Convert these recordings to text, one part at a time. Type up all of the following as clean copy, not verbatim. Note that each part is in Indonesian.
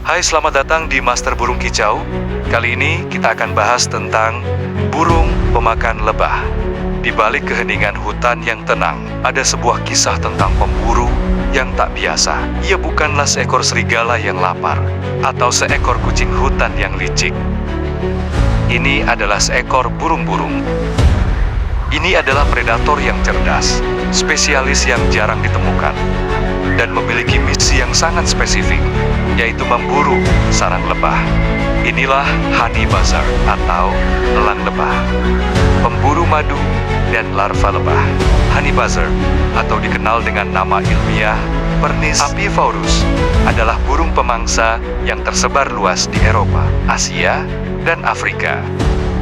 Hai, selamat datang di Master Burung Kicau. Kali ini kita akan bahas tentang burung pemakan lebah. Di balik keheningan hutan yang tenang, ada sebuah kisah tentang pemburu yang tak biasa. Ia bukanlah seekor serigala yang lapar, atau seekor kucing hutan yang licik. Ini adalah seekor burung-burung. Ini adalah predator yang cerdas, spesialis yang jarang ditemukan, dan memiliki misi yang sangat spesifik, yaitu memburu sarang lebah. Inilah honey buzzer atau elang lebah, pemburu madu dan larva lebah. Honey buzzer atau dikenal dengan nama ilmiah Pernis apiivorus adalah burung pemangsa yang tersebar luas di Eropa, Asia, dan Afrika.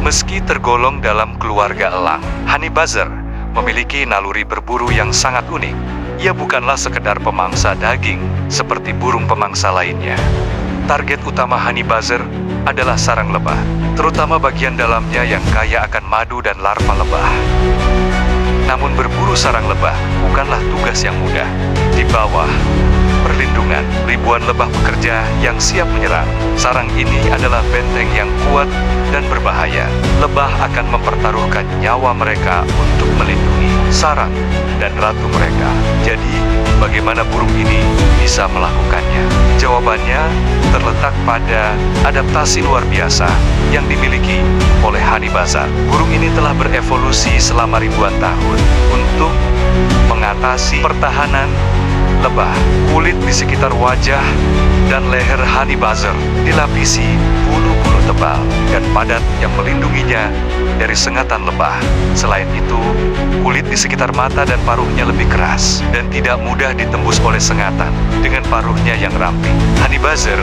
Meski tergolong dalam keluarga elang, honey buzzer memiliki naluri berburu yang sangat unik. Ia bukanlah sekedar pemangsa daging seperti burung pemangsa lainnya. Target utama honey buzzer adalah sarang lebah, terutama bagian dalamnya yang kaya akan madu dan larva lebah. Namun berburu sarang lebah bukanlah tugas yang mudah. Di bawah perlindungan ribuan lebah pekerja yang siap menyerang, sarang ini adalah benteng yang kuat dan berbahaya. Lebah akan mempertaruhkan nyawa mereka untuk melindungi sarang dan ratu mereka. Jadi, bagaimana burung ini bisa melakukannya? Jawabannya terletak pada adaptasi luar biasa yang dimiliki oleh honey buzzer. Burung ini telah berevolusi selama ribuan tahun untuk mengatasi pertahanan lebah. Kulit di sekitar wajah dan leher honey buzzer dilapisi bulu-bulu tebal dan padat yang melindunginya dari sengatan lebah. Selain itu, kulit di sekitar mata dan paruhnya lebih keras dan tidak mudah ditembus oleh sengatan. Dengan paruhnya yang ramping, honey buzzer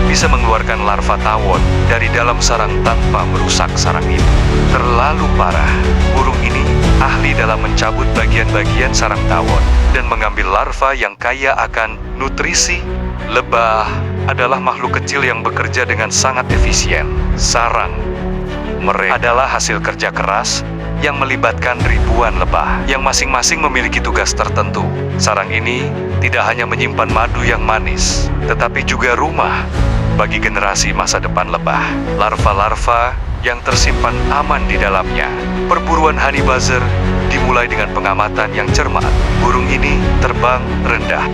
bisa mengeluarkan larva tawon dari dalam sarang tanpa merusak sarang itu. Terlalu parah, burung ini ahli dalam mencabut bagian-bagian sarang tawon dan mengambil larva yang kaya akan nutrisi. Lebah adalah makhluk kecil yang bekerja dengan sangat efisien. Sarang mereka adalah hasil kerja keras yang melibatkan ribuan lebah yang masing-masing memiliki tugas tertentu. Sarang ini tidak hanya menyimpan madu yang manis, tetapi juga rumah bagi generasi masa depan lebah. Larva-larva yang tersimpan aman di dalamnya. Perburuan honey buzzer dimulai dengan pengamatan yang cermat. Burung ini terbang rendah,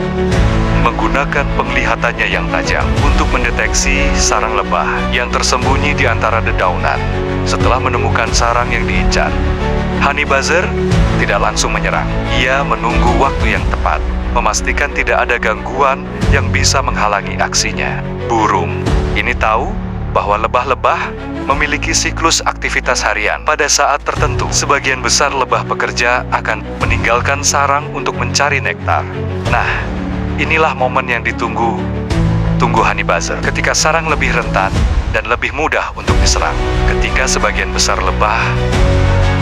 menggunakan penglihatannya yang tajam untuk mendeteksi sarang lebah yang tersembunyi di antara dedaunan. Setelah menemukan sarang yang diincar, honey buzzer tidak langsung menyerang. Ia menunggu waktu yang tepat, memastikan tidak ada gangguan yang bisa menghalangi aksinya. Burung ini tahu bahwa lebah-lebah memiliki siklus aktivitas harian. Pada saat tertentu, sebagian besar lebah pekerja akan meninggalkan sarang untuk mencari nektar. Nah, inilah momen yang ditunggu honey buzzer. Ketika sarang lebih rentan dan lebih mudah untuk diserang. Ketika sebagian besar lebah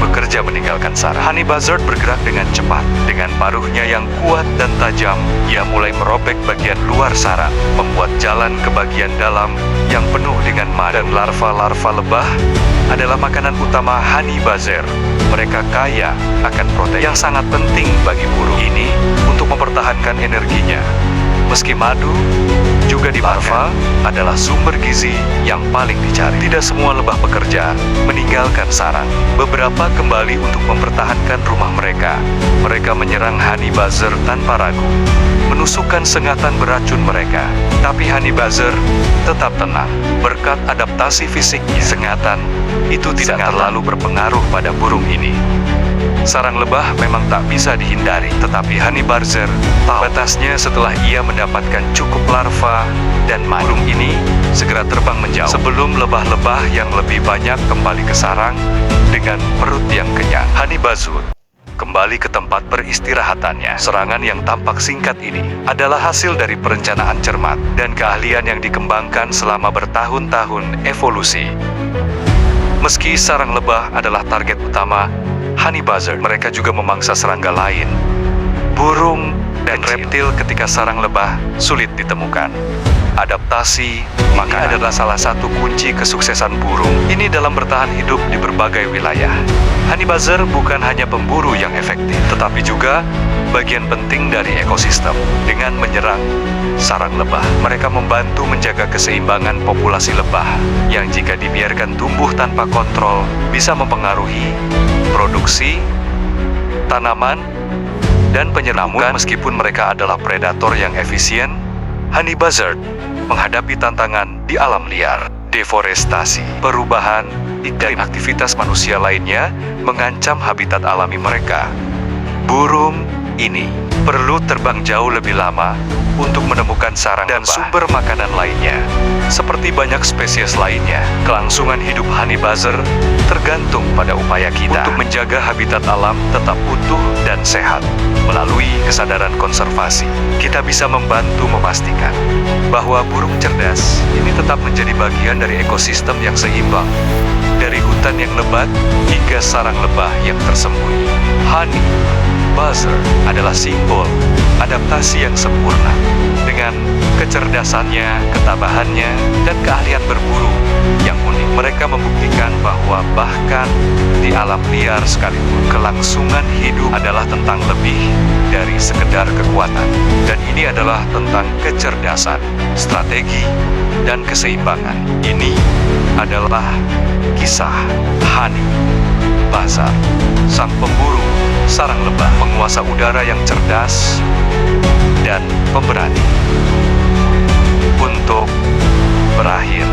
bekerja meninggalkan sarang, honey buzzer bergerak dengan cepat. Dengan paruhnya yang kuat dan tajam, ia mulai merobek bagian luar sarang, membuat jalan ke bagian dalam yang penuh dengan madu. Dan larva-larva lebah adalah makanan utama honey buzzer. Mereka kaya akan protein yang sangat penting bagi burung ini untuk mempertahankan energinya. Meski madu juga dimakan, larva adalah sumber gizi yang paling dicari. Tidak semua lebah pekerja meninggalkan sarang. Beberapa kembali untuk mempertahankan rumah mereka. Mereka menyerang honey buzzer tanpa ragu, menusukkan sengatan beracun mereka. Tapi honey buzzer tetap tenang. Berkat adaptasi fisiknya, sengatan itu tidak terlalu berpengaruh pada burung ini. Sarang lebah memang tak bisa dihindari, tetapi honey buzzer tahu batasnya. Setelah ia mendapatkan cukup larva dan madu, burung ini segera terbang menjauh sebelum lebah-lebah yang lebih banyak kembali ke sarang dengan perut yang kenyang. Honey buzzer kembali ke tempat beristirahatannya. Serangan yang tampak singkat ini adalah hasil dari perencanaan cermat dan keahlian yang dikembangkan selama bertahun-tahun evolusi. Meski sarang lebah adalah target utama honey buzzer, mereka juga memangsa serangga lain, burung dan reptil ketika sarang lebah sulit ditemukan. adaptasi, maka adalah salah satu kunci kesuksesan burung ini dalam bertahan hidup di berbagai wilayah. Honey buzzer bukan hanya pemburu yang efektif, tetapi juga bagian penting dari ekosistem. Dengan menyerang sarang lebah, mereka membantu menjaga keseimbangan populasi lebah yang jika dibiarkan tumbuh tanpa kontrol bisa mempengaruhi produksi tanaman dan penyerbukan. Meskipun mereka adalah predator yang efisien, honey buzzard menghadapi tantangan di alam liar. Deforestasi, perubahan iklim, dan aktivitas manusia lainnya mengancam habitat alami mereka. Burung ini perlu terbang jauh lebih lama untuk menemukan sarang dan sumber makanan lainnya. Seperti banyak spesies lainnya, kelangsungan hidup honey buzzer tergantung pada upaya kita untuk menjaga habitat alam tetap utuh dan sehat. Melalui kesadaran konservasi, kita bisa membantu memastikan bahwa burung cerdas ini tetap menjadi bagian dari ekosistem yang seimbang, dari hutan yang lebat hingga sarang lebah yang tersembunyi. Honey buzzer adalah simbol adaptasi yang sempurna. Dengan kecerdasannya, ketabahannya, dan keahlian berburu yang unik, mereka membuktikan bahwa bahkan di alam liar sekalipun, kelangsungan hidup adalah tentang lebih dari sekedar kekuatan. Dan ini adalah tentang kecerdasan, strategi, dan keseimbangan. Ini adalah kisah honey buzzer, sang pemburu sarang lebah, penguasa udara yang cerdas dan pemberani. Untuk berakhir,